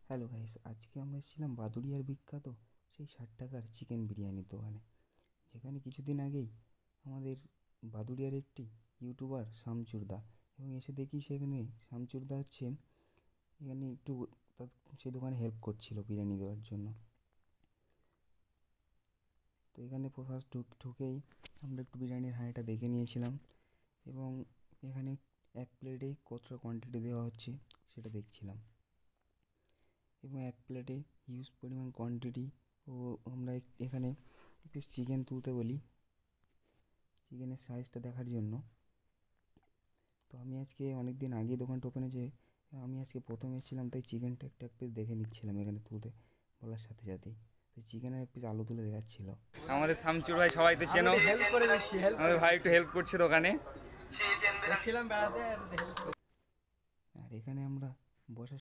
Hello guys, আজকে আমরা এসেছিলাম বাদুড়িয়ার বিখ্যাত সেই 60 টাকার চিকেন বিরিয়ানির দোকানে, যেখানে কিছুদিন আগেই আমাদের বাদুড়িয়ার একটি ইউটিউবার শামচুরদা, এবং এসে দেখি সেখানে শামচুরদা হচ্ছে এখানে একটু তার সেই দোকানে হেল্প করছিল বিরিয়ানি দেওয়ার জন্য। তো এখানে ফার্স্ট ঢুকেই আমরা একটু বিরিয়ানির হাঁড়িটা দেখে নিয়েছিলাম, এবং এখানে এক প্লেটেই কতটা কোয়ান্টিটি দেওয়া হচ্ছে সেটা দেখছিলাম, এবং এক প্লেটে হিউজ পরিমাণ কোয়ান্টিটি। ও আমরা এখানে পিস চিকেন তুলতে বলি চিকেনের সাইজটা দেখার জন্য। তো আমি আজকে অনেক দিন আগে দোকানটা ওপেন হয়েছে, আমি আজকে প্রথম এসেছিলাম, তাই চিকেনটা একটা এক পিস দেখে নিচ্ছিলাম এখানে তুলতে বলার সাথে সাথেই। তো চিকেনের এক পিস আলু তুলে দেখাচ্ছিল আমাদের শামচুর ভাই। সবাই তো চেনো, হেল্প করে দিচ্ছি। আমাদের ভাই একটু হেল্প করছে দোকানে। এসেছিলাম বেড়াতে আর help আর এখানে আমরা বসার